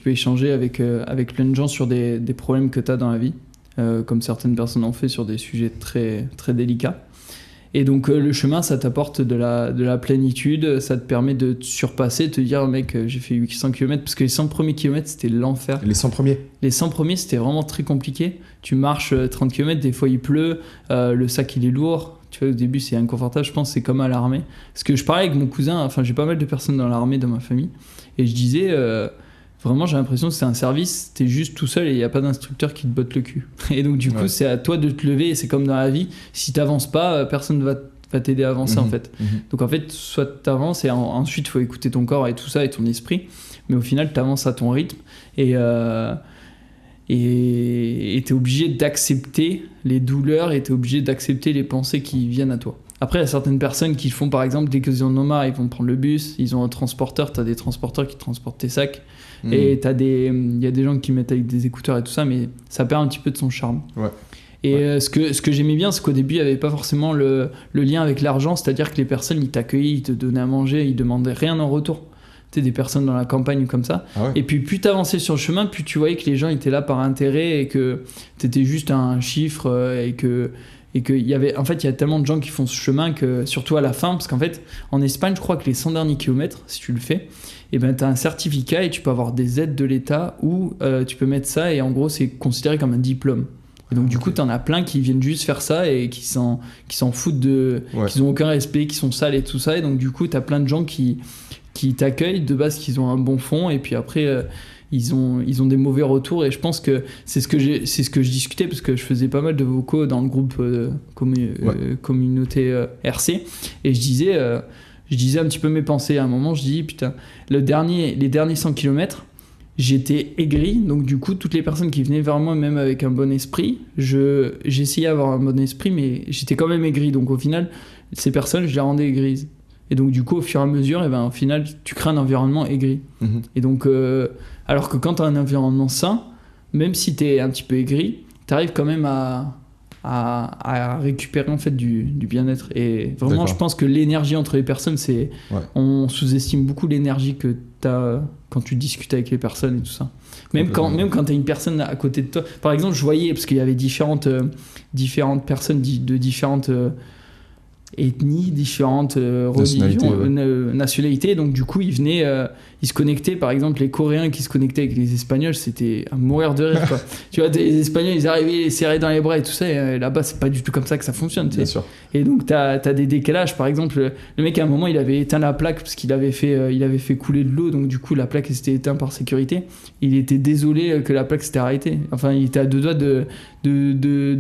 échanger avec plein de gens sur des problèmes que t'as dans la vie, comme certaines personnes ont fait sur des sujets très, très délicats. Et donc le chemin, ça t'apporte de la plénitude, ça te permet de te surpasser, de te dire mec, j'ai fait 800 km, parce que les 100 premiers kilomètres, c'était l'enfer. Les 100 premiers. Les 100 premiers, c'était vraiment très compliqué. Tu marches 30 km, des fois il pleut, le sac il est lourd. Tu vois, au début c'est inconfortable, je pense que c'est comme à l'armée. Parce que je parlais avec mon cousin, enfin j'ai pas mal de personnes dans l'armée dans ma famille, et je disais, vraiment j'ai l'impression que c'est un service, t'es juste tout seul et il n'y a pas d'instructeur qui te botte le cul. Et donc du coup c'est à toi de te lever, et c'est comme dans la vie, si t'avances pas, personne va t'aider à avancer en fait. Donc en fait, soit t'avances et ensuite il faut écouter ton corps et tout ça et ton esprit, mais au final t'avances à ton rythme et t'es obligé d'accepter les douleurs et t'es obligé d'accepter les pensées qui viennent à toi. Après, il y a certaines personnes qui font, par exemple, dès qu'ils en ont marre, ils vont prendre le bus, ils ont un transporteur, t'as des transporteurs qui transportent tes sacs, et il y a des gens qui mettent avec des écouteurs et tout ça, mais ça perd un petit peu de son charme. Ouais. Et ce que j'aimais bien, c'est qu'au début, il n'y avait pas forcément le lien avec l'argent, c'est-à-dire que les personnes, ils t'accueillaient, ils te donnaient à manger, ils demandaient rien en retour. Tu sais, des personnes dans la campagne ou comme ça. Ah ouais. Et puis, plus t'avançais sur le chemin, plus tu voyais que les gens étaient là par intérêt et que t'étais juste un chiffre et que il y avait, en fait, il y a tellement de gens qui font ce chemin que, surtout à la fin, parce qu'en fait, en Espagne, je crois que les 100 derniers kilomètres, si tu le fais, et ben, t'as un certificat et tu peux avoir des aides de l'État où tu peux mettre ça et en gros, c'est considéré comme un diplôme. Et donc, du coup, t'en as plein qui viennent juste faire ça et qui s'en foutent qu'ils ont aucun respect, qui sont sales et tout ça. Et donc, du coup, t'as plein de gens qui t'accueillent de base, qu'ils ont un bon fond, et puis après, ils ont des mauvais retours. Et je pense que c'est ce que je discutais, parce que je faisais pas mal de vocaux dans le groupe communauté RC, et je disais un petit peu mes pensées. À un moment, je dis putain, les derniers 100 km, j'étais aigri. Donc du coup, toutes les personnes qui venaient vers moi, même avec un bon esprit, j'essayais d'avoir un bon esprit, mais j'étais quand même aigri. Donc au final, ces personnes, je les rendais aigries. Et donc du coup, au fur et à mesure, au final, tu crées un environnement aigri. Et donc, alors que quand tu as un environnement sain, même si tu es un petit peu aigri, tu arrives quand même à récupérer en fait du bien-être. Et vraiment, D'accord. je pense que l'énergie entre les personnes, on sous-estime beaucoup l'énergie que tu as quand tu discutes avec les personnes et tout ça. Même quand tu as une personne à côté de toi. Par exemple, je voyais, parce qu'il y avait différentes personnes de différentes ethnies, différentes Nationalités, religions, nationalités. Donc du coup, ils se connectaient. Par exemple, les Coréens qui se connectaient avec les Espagnols, c'était à mourir de rire, quoi. Tu vois, les Espagnols, ils arrivaient, ils les serraient dans les bras et tout ça. Et là-bas, c'est pas du tout comme ça que ça fonctionne. Tu sais. Bien sûr. Et donc, t'as des décalages. Par exemple, le mec, à un moment, il avait éteint la plaque parce qu'il avait fait couler de l'eau. Donc, du coup, la plaque s'était éteinte par sécurité. Il était désolé que la plaque s'était arrêtée. Enfin, il était à deux doigts de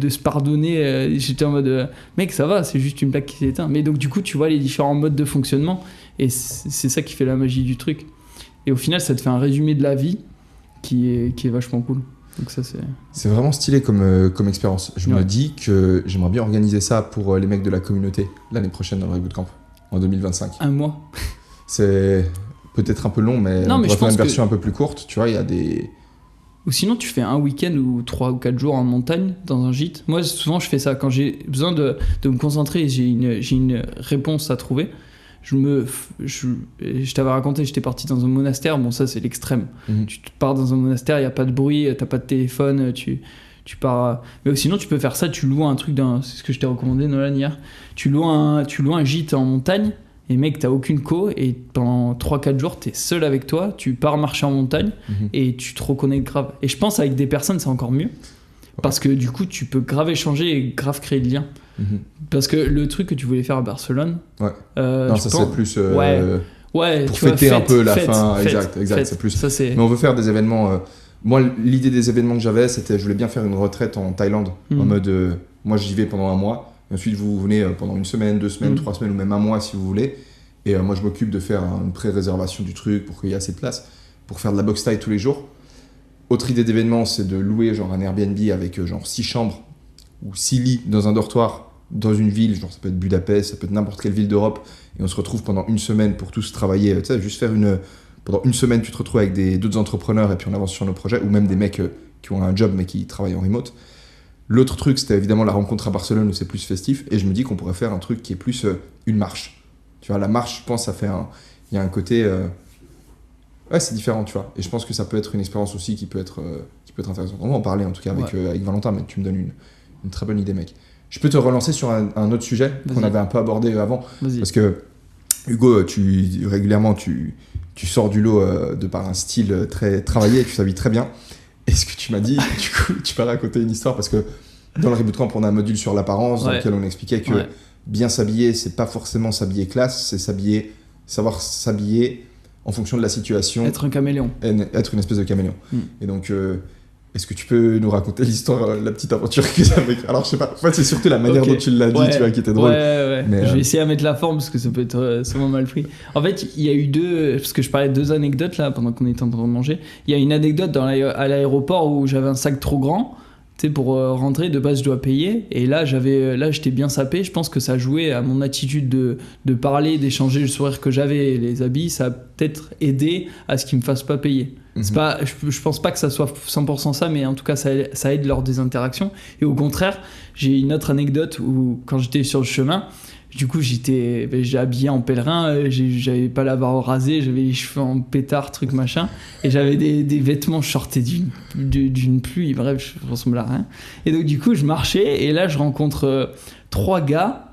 se pardonner. J'étais en mode, mec, ça va, c'est juste une plaque qui s'est éteinte. Mais donc, du coup, tu vois les différents modes de fonctionnement. Et c'est ça qui fait la magie du truc. Et au final, ça te fait un résumé de la vie qui est vachement cool. Donc ça, c'est vraiment stylé comme expérience. Je me Ouais. dis que j'aimerais bien organiser ça pour les mecs de la communauté l'année prochaine dans le Rebootcamp, en 2025. un mois. C'est peut-être un peu long, mais Non, on mais je pourrait faire pense une que- version un peu plus courte. Tu vois, il y a des... Ou sinon, tu fais un week-end ou 3 ou 4 jours en montagne, dans un gîte. Moi, souvent, je fais ça. Quand j'ai besoin de me concentrer et j'ai une réponse à trouver, je t'avais raconté, j'étais parti dans un monastère. Bon, ça, c'est l'extrême. Mhm. Tu pars dans un monastère, il n'y a pas de bruit, t'as pas de téléphone, tu pars... Mais sinon, tu peux faire ça, tu loues un truc c'est ce que je t'ai recommandé, Nolan, hier. Tu loues un gîte en montagne, et mec, t'as aucune co, et pendant 3-4 jours, t'es seul avec toi, tu pars marcher en montagne, Mhm. et tu te reconnectes grave. Et je pense avec des personnes, c'est encore mieux, parce que du coup, tu peux grave échanger et grave créer de liens. Mhm. Parce que le truc que tu voulais faire à Barcelone... Ouais. je Non, ça pense- c'est plus... Ouais, pour tu vois, fêter un peu la fête, fin, fête, exact, fête. c'est plus... Ça, c'est... Mais on veut faire des événements... Moi, l'idée des événements que j'avais, c'était je voulais bien faire une retraite en Thaïlande, en Mhm. mode... moi, j'y vais pendant un mois, et ensuite vous venez pendant une semaine, 2 semaines, Mhm. 3 semaines, ou même un mois si vous voulez. Et moi, je m'occupe de faire une pré-réservation du truc pour qu'il y ait assez de place, pour faire de la boxe thaï tous les jours. Autre idée d'événement, c'est de louer genre un Airbnb avec genre 6 chambres ou 6 lits dans un dortoir dans une ville, genre ça peut être Budapest, ça peut être n'importe quelle ville d'Europe, et on se retrouve pendant une semaine pour tous travailler, tu sais, juste faire pendant une semaine tu te retrouves avec d'autres entrepreneurs et puis on avance sur nos projets, ou même des mecs qui ont un job mais qui travaillent en remote. L'autre truc, c'était évidemment la rencontre à Barcelone où c'est plus festif, et je me dis qu'on pourrait faire un truc qui est plus une marche. Tu vois, la marche, je pense, ça fait il y a un côté... Ouais, c'est différent, tu vois. Et je pense que ça peut être une expérience aussi qui peut être intéressante. On va en parler en tout cas avec Valentin, mais tu me donnes une très bonne idée, mec. Je peux te relancer sur un autre sujet qu'on Vas-y. avait un peu abordé avant. Vas-y. Parce que, Hugo, régulièrement, tu sors du lot de par un style très travaillé, tu t'habilles très bien. Et ce que tu m'as dit, du coup, tu peux raconter une histoire parce que dans le Reboot Camp, on a un module sur l'apparence dans lequel on expliquait que bien s'habiller, c'est pas forcément s'habiller classe, c'est savoir s'habiller en fonction de la situation. Être un caméléon. Être une espèce de caméléon. Et donc, est-ce que tu peux nous raconter l'histoire, la petite aventure que tu as avec... Alors, je sais pas, en fait, c'est surtout la manière dont tu l'as dit, tu vois, qui était drôle. Ouais. Mais, je vais essayer à mettre la forme parce que ça peut être souvent mal pris. En fait, il y a eu parce que je parlais de 2 anecdotes là pendant qu'on était en train de manger. Il y a une anecdote à l'aéroport où j'avais un sac trop grand. Tu sais, pour rentrer, de base, je dois payer. Et là, j'étais bien sapé. Je pense que ça jouait à mon attitude de parler, d'échanger, le sourire que j'avais et les habits. Ça a peut-être aidé à ce qu'ils me fassent pas payer. C'est pas, je pense pas que ça soit 100% ça, mais en tout cas, ça aide lors des interactions. Et au contraire, j'ai une autre anecdote où, quand j'étais sur le chemin, du coup, j'ai habillé en pèlerin, j'avais pas la barbe rasée, j'avais les cheveux en pétard, truc machin, et j'avais des vêtements, je sortais d'une pluie, bref, je ressemblais à rien. Et donc, du coup, je marchais, et là, je rencontre 3 gars.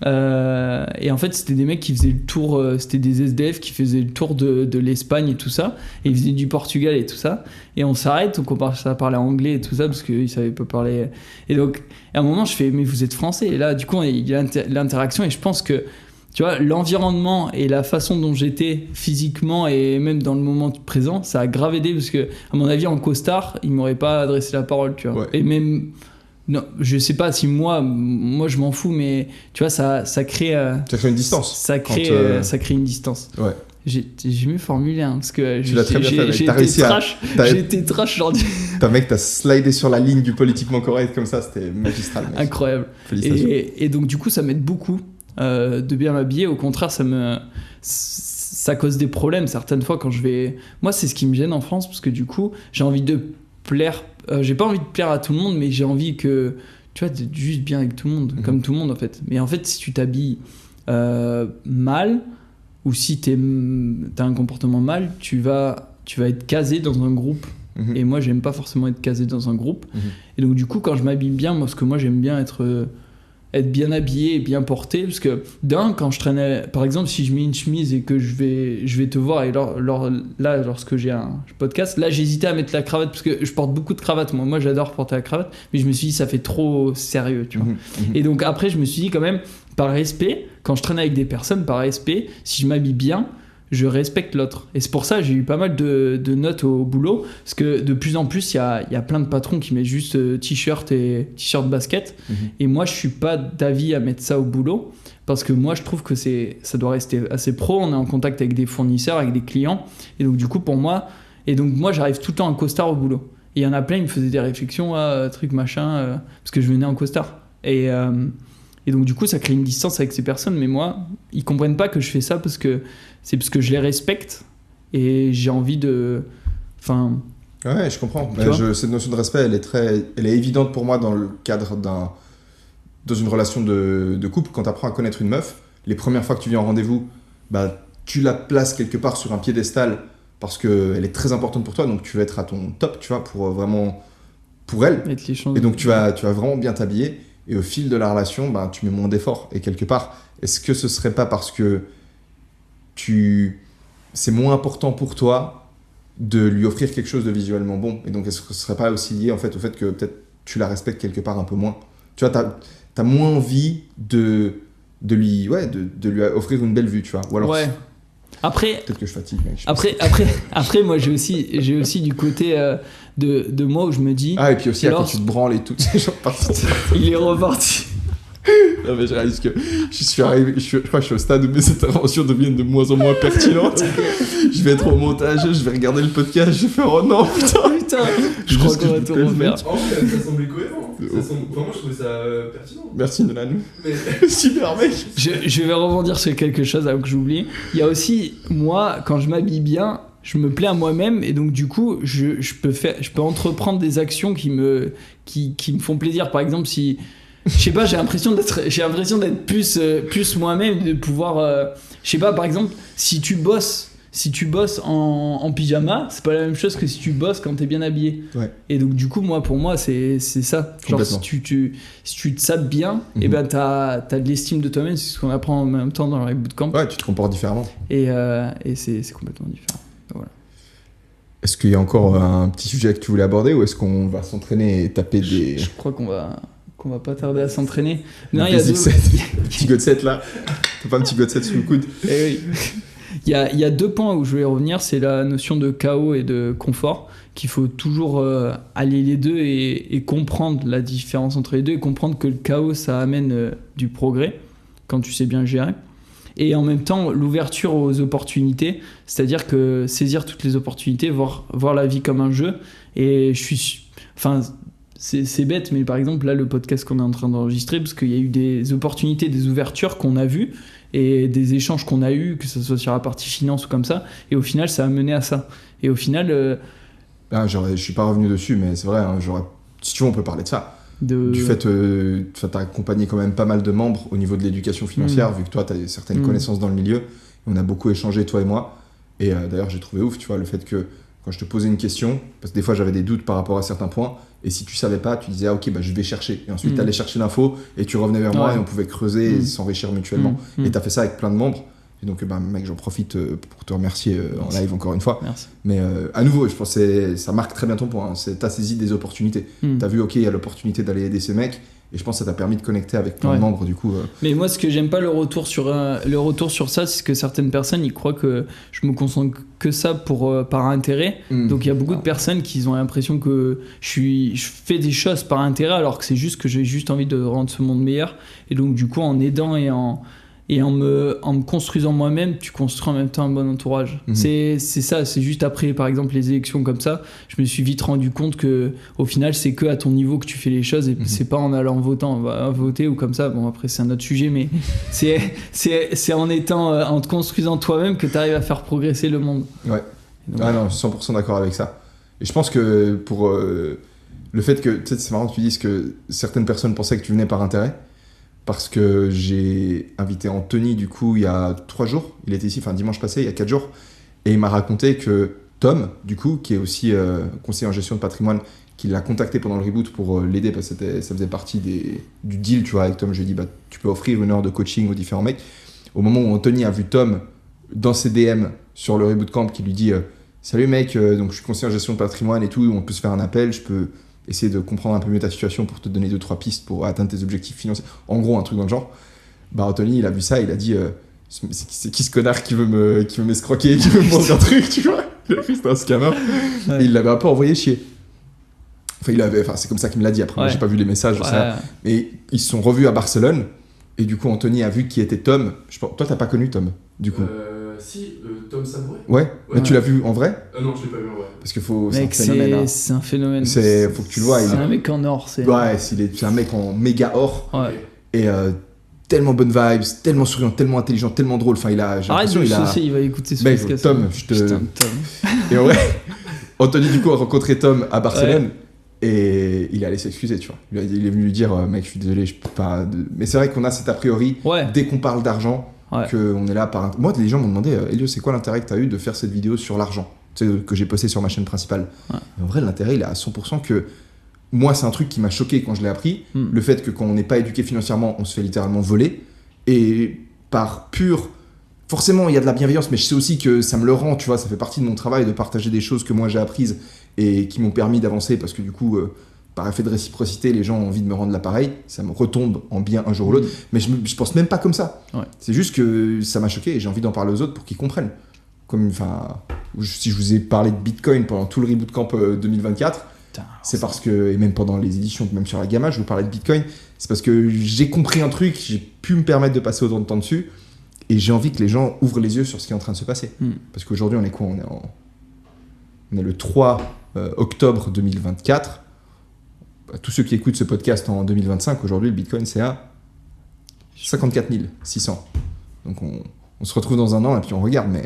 Et en fait, c'était des mecs qui faisaient le tour, c'était des SDF qui faisaient le tour de l'Espagne et tout ça, et ils faisaient du Portugal et tout ça. Et on s'arrête, on commence à parler anglais et tout ça parce qu'ils savaient pas parler. Et donc, à un moment, je fais, mais vous êtes français? Et là, du coup, il y a l'interaction, et je pense que, tu vois, l'environnement et la façon dont j'étais physiquement et même dans le moment présent, ça a grave aidé parce que, à mon avis, en costard, ils m'auraient pas adressé la parole, tu vois. Ouais. Et même. Non, je sais pas si moi je m'en fous, mais tu vois, ça crée. Ça crée une distance. Ça crée une distance. Ouais. J'ai mieux formulé, hein, parce que Tu l'as très bien fait, mec. j'ai T'as été réussi à- trash. J'ai été trash aujourd'hui. T'as slidé sur la ligne du politiquement correct comme ça, c'était magistral, mec. Incroyable. Félicitations. Et donc, du coup, ça m'aide beaucoup de bien m'habiller. Au contraire, ça cause des problèmes certaines fois quand je vais. Moi, c'est ce qui me gêne en France, parce que du coup, j'ai envie de plaire. J'ai pas envie de plaire à tout le monde, mais j'ai envie que. Tu vois, d'être juste bien avec tout le monde, comme tout le monde en fait. Mais en fait, si tu t'habilles mal, ou si t'as un comportement mal, tu vas être casé dans un groupe. Et moi, j'aime pas forcément être casé dans un groupe. Et donc, du coup, quand je m'habille bien, parce que moi, j'aime bien être être bien habillé et bien porté, parce que quand je traînais, par exemple, si je mets une chemise et que je vais te voir, et là, lorsque j'ai un podcast, là, j'hésitais à mettre la cravate, parce que je porte beaucoup de cravates, moi j'adore porter la cravate, mais je me suis dit, ça fait trop sérieux, tu vois. Et donc après, je me suis dit, quand même, par respect, quand je traîne avec des personnes, par respect, si je m'habille bien, je respecte l'autre. Et c'est pour ça que j'ai eu pas mal de notes au boulot, parce que de plus en plus, il y a plein de patrons qui mettent juste t-shirt et t-shirt basket. Et moi, je suis pas d'avis à mettre ça au boulot, parce que moi, je trouve que ça doit rester assez pro. On est en contact avec des fournisseurs, avec des clients. Et donc, du coup, pour moi... Et donc, moi, j'arrive tout le temps en costard au boulot. Et il y en a plein, ils me faisaient des réflexions, truc, machin, parce que je venais en costard. Et donc, du coup, ça crée une distance avec ces personnes. Mais moi, ils comprennent pas que je fais ça parce que je les respecte et j'ai envie de... Enfin... Ouais, je comprends. Cette notion de respect, elle est évidente pour moi dans le cadre dans une relation de couple. Quand tu apprends à connaître une meuf, les premières fois que tu viens en rendez-vous, tu la places quelque part sur un piédestal parce qu'elle est très importante pour toi, donc tu vas être à ton top, tu vois, pour elle. Et donc tu vas vraiment bien t'habiller. Et au fil de la relation, tu mets moins d'efforts. Et quelque part, est-ce que ce serait pas parce que c'est moins important pour toi de lui offrir quelque chose de visuellement bon? Et donc, est-ce que ce serait pas aussi lié en fait, au fait que peut-être tu la respectes quelque part un peu moins? Tu vois, t'as moins envie de lui offrir une belle vue, tu vois. Ou alors, ouais. Après, peut-être que je fatigue. Après, moi, j'ai aussi du côté de moi où je me dis... Ah, et puis aussi, quand tu te branles et tout, c'est genre parti. Il est reparti. Non, mais je réalise que je crois que je suis au stade où mes interventions deviennent de moins en moins pertinentes. Okay. Je vais être au montage, je vais regarder le podcast, je vais faire oh non, putain. Je crois qu'on va tout refaire. En fait, ça semblait cohérent. Moi, je trouvais ça pertinent. Merci, Nolan. Mais... Super, mec. Je vais rebondir sur quelque chose avant que j'oublie. Il y a aussi, moi, quand je m'habille bien, je me plais à moi-même et donc du coup, je peux entreprendre des actions qui me font plaisir. Par exemple, si... Je sais pas, j'ai l'impression d'être plus moi-même, de pouvoir... je sais pas, par exemple, si tu bosses en pyjama, c'est pas la même chose que si tu bosses quand t'es bien habillé. Ouais. Et donc du coup, pour moi, c'est ça. Genre si tu te sapes bien, et ben t'as de l'estime de toi-même, c'est ce qu'on apprend en même temps dans les bootcamps. Ouais, tu te comportes différemment. Et c'est complètement différent. Voilà. Est-ce qu'il y a encore un petit sujet que tu voulais aborder ou est-ce qu'on va s'entraîner et taper des... Je crois qu'on va pas tarder à s'entraîner. Non, il y a petit godset là. T'as pas un petit godset sous le coude? Eh oui. Il y a 2 points où je vais revenir, c'est la notion de chaos et de confort, qu'il faut toujours allier les deux et comprendre la différence entre les deux et comprendre que le chaos ça amène du progrès quand tu sais bien gérer. Et en même temps, l'ouverture aux opportunités, c'est-à-dire que saisir toutes les opportunités, voir la vie comme un jeu. Et c'est bête, mais par exemple, là, le podcast qu'on est en train d'enregistrer, parce qu'il y a eu des opportunités, des ouvertures qu'on a vues et des échanges qu'on a eus, que ce soit sur la partie finance ou comme ça, et au final, ça a mené à ça. Et au final... je suis pas revenu dessus, mais c'est vrai, hein, si tu veux, on peut parler de ça. Du fait, t'as accompagné quand même pas mal de membres au niveau de l'éducation financière, vu que toi, t'as certaines connaissances dans le milieu. On a beaucoup échangé, toi et moi. Et d'ailleurs, j'ai trouvé ouf, tu vois, le fait que quand je te posais une question, parce que des fois, j'avais des doutes par rapport à certains points, et si tu savais pas, tu disais, ok, je vais chercher. Et ensuite, t'allais chercher l'info, et tu revenais vers moi, et on pouvait creuser et s'enrichir mutuellement. Et t'as fait ça avec plein de membres. Et donc, mec, j'en profite pour te remercier en live encore une fois. Merci. Mais à nouveau, je pense que ça marque très bien ton point. Hein. T'as saisi des opportunités. T'as vu, ok, il y a l'opportunité d'aller aider ces mecs. Et je pense que ça t'a permis de connecter avec plein de membres, du coup. Mais moi, ce que j'aime pas le retour sur ça, c'est que certaines personnes, ils croient que je me concentre que ça par intérêt. Donc, il y a beaucoup de personnes qui ont l'impression que je fais des choses par intérêt, alors que c'est juste que j'ai juste envie de rendre ce monde meilleur. Et donc, du coup, en aidant et en me construisant moi-même, tu construis en même temps un bon entourage. C'est ça, c'est juste après, par exemple, les élections comme ça, je me suis vite rendu compte que au final, c'est que à ton niveau que tu fais les choses et c'est pas en allant voter ou comme ça. Bon, après, c'est un autre sujet, mais c'est en te construisant toi-même que tu arrives à faire progresser le monde. Ouais. Donc, non, je suis 100% d'accord avec ça. Et je pense que pour le fait que, tu sais, c'est marrant que tu dises que certaines personnes pensaient que tu venais par intérêt. Parce que j'ai invité Anthony, du coup, il y a 3 jours. Il était ici, dimanche passé, il y a 4 jours. Et il m'a raconté que Tom, du coup, qui est aussi conseiller en gestion de patrimoine, qui l'a contacté pendant le reboot pour l'aider parce que ça faisait partie du deal, tu vois, avec Tom. Je lui ai dit, bah, tu peux offrir 1 heure de coaching aux différents mecs. Au moment où Anthony a vu Tom dans ses DM sur le reboot camp, qui lui dit salut mec, donc je suis conseiller en gestion de patrimoine et tout, on peut se faire un appel, je peux essayer de comprendre un peu mieux ta situation pour te donner 2-3 pistes pour atteindre tes objectifs financiers. En gros, un truc dans le genre. Bah, Anthony, il a vu ça, il a dit c'est qui ce connard qui veut m'escroquer, qui veut me vendre un truc, tu vois. Il a fait, c'était un scammer. Ouais. Et il l'avait un peu envoyé chier. Enfin, c'est comme ça qu'il me l'a dit. Après, moi, j'ai pas vu les messages, je sais pas. Mais ils se sont revus à Barcelone. Et du coup, Anthony a vu qui était Tom. Toi, t'as pas connu Tom, du coup. Si, Tom Sabouret. Ouais. Mais tu l'as vu en vrai? Non, je l'ai pas vu en vrai. Parce que faut. Mec, c'est un phénomène. Hein. C'est un phénomène. Faut que tu le vois. C'est un mec en or. Ouais, c'est un mec en méga or. Ouais. Et tellement bonne vibes, tellement souriant, tellement intelligent, tellement drôle. Enfin, arrête de le il va écouter ce podcast. Tom, Putain, Tom. Et en vrai, Anthony, du coup, a rencontré Tom à Barcelone. Ouais. Et il est allé s'excuser, tu vois. Il est venu lui dire mec, je suis désolé, je peux pas. Mais c'est vrai qu'on a cet a priori, dès qu'on parle d'argent, qu'on est là par. Moi, les gens m'ont demandé Elio, c'est quoi l'intérêt que tu as eu de faire cette vidéo sur l'argent, tu sais, que j'ai posté sur ma chaîne principale. Et en vrai, l'intérêt, il est à 100% que. Moi, c'est un truc qui m'a choqué quand je l'ai appris. Le fait que quand on n'est pas éduqué financièrement, on se fait littéralement voler. Et par pur. Forcément, il y a de la bienveillance, mais je sais aussi que ça me le rend, tu vois. Ça fait partie de mon travail de partager des choses que moi j'ai apprises et qui m'ont permis d'avancer parce que du coup, par effet de réciprocité, les gens ont envie de me rendre l'appareil. Ça me retombe en bien un jour ou l'autre. Mais je pense même pas comme ça. Ouais. C'est juste que ça m'a choqué et j'ai envie d'en parler aux autres pour qu'ils comprennent. Comme, si je vous ai parlé de Bitcoin pendant tout le Reboot Camp 2024, c'est parce que, et même pendant les éditions, même sur la Gamma, je vous parlais de Bitcoin, c'est parce que j'ai compris un truc, j'ai pu me permettre de passer autant de temps dessus, et j'ai envie que les gens ouvrent les yeux sur ce qui est en train de se passer. Parce qu'aujourd'hui, on est quoi ? On est le 3 octobre 2024. Tous ceux qui écoutent ce podcast en 2025, aujourd'hui, le Bitcoin, c'est à 54 600. Donc on se retrouve dans un an, et puis on regarde, mais...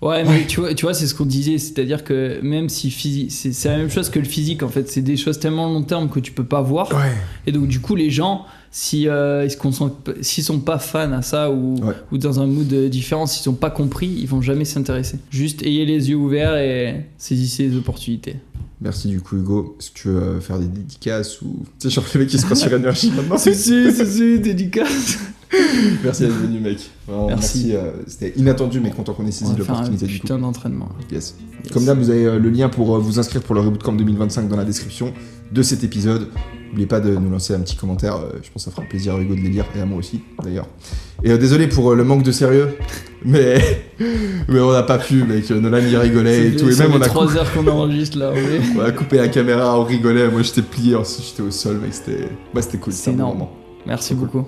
Ouais, mais tu vois, c'est ce qu'on disait, c'est-à-dire que même si c'est la même chose que le physique, en fait, c'est des choses tellement long terme que tu peux pas voir. Ouais. Et donc, du coup, les gens, s'ils sont pas fans à ça ou dans un mood différent, s'ils sont pas compris, ils vont jamais s'intéresser. Juste ayez les yeux ouverts et saisissez les opportunités. Merci du coup Hugo. Est-ce que tu veux faire des dédicaces ou... Tu sais, genre le mec qui se passe sur énergie maintenant. Si, dédicace. Merci d'être venu mec. Vraiment, merci. C'était inattendu mais content qu'on ait saisi l'opportunité du coup. Putain d'entraînement. Yes. Comme d'hab, vous avez le lien pour vous inscrire pour le Reboot Camp 2025 dans la description de cet épisode. N'oubliez pas de nous lancer un petit commentaire, je pense que ça fera plaisir à Hugo de les lire et à moi aussi d'ailleurs. Et désolé pour le manque de sérieux, mais on n'a pas pu mec, Nolan il rigolait et tout. Et même on a 3 heures qu'on enregistre là. On a coupé la caméra, on rigolait, moi j'étais plié, ensuite j'étais au sol mec, c'était cool. C'est énorme. Merci beaucoup.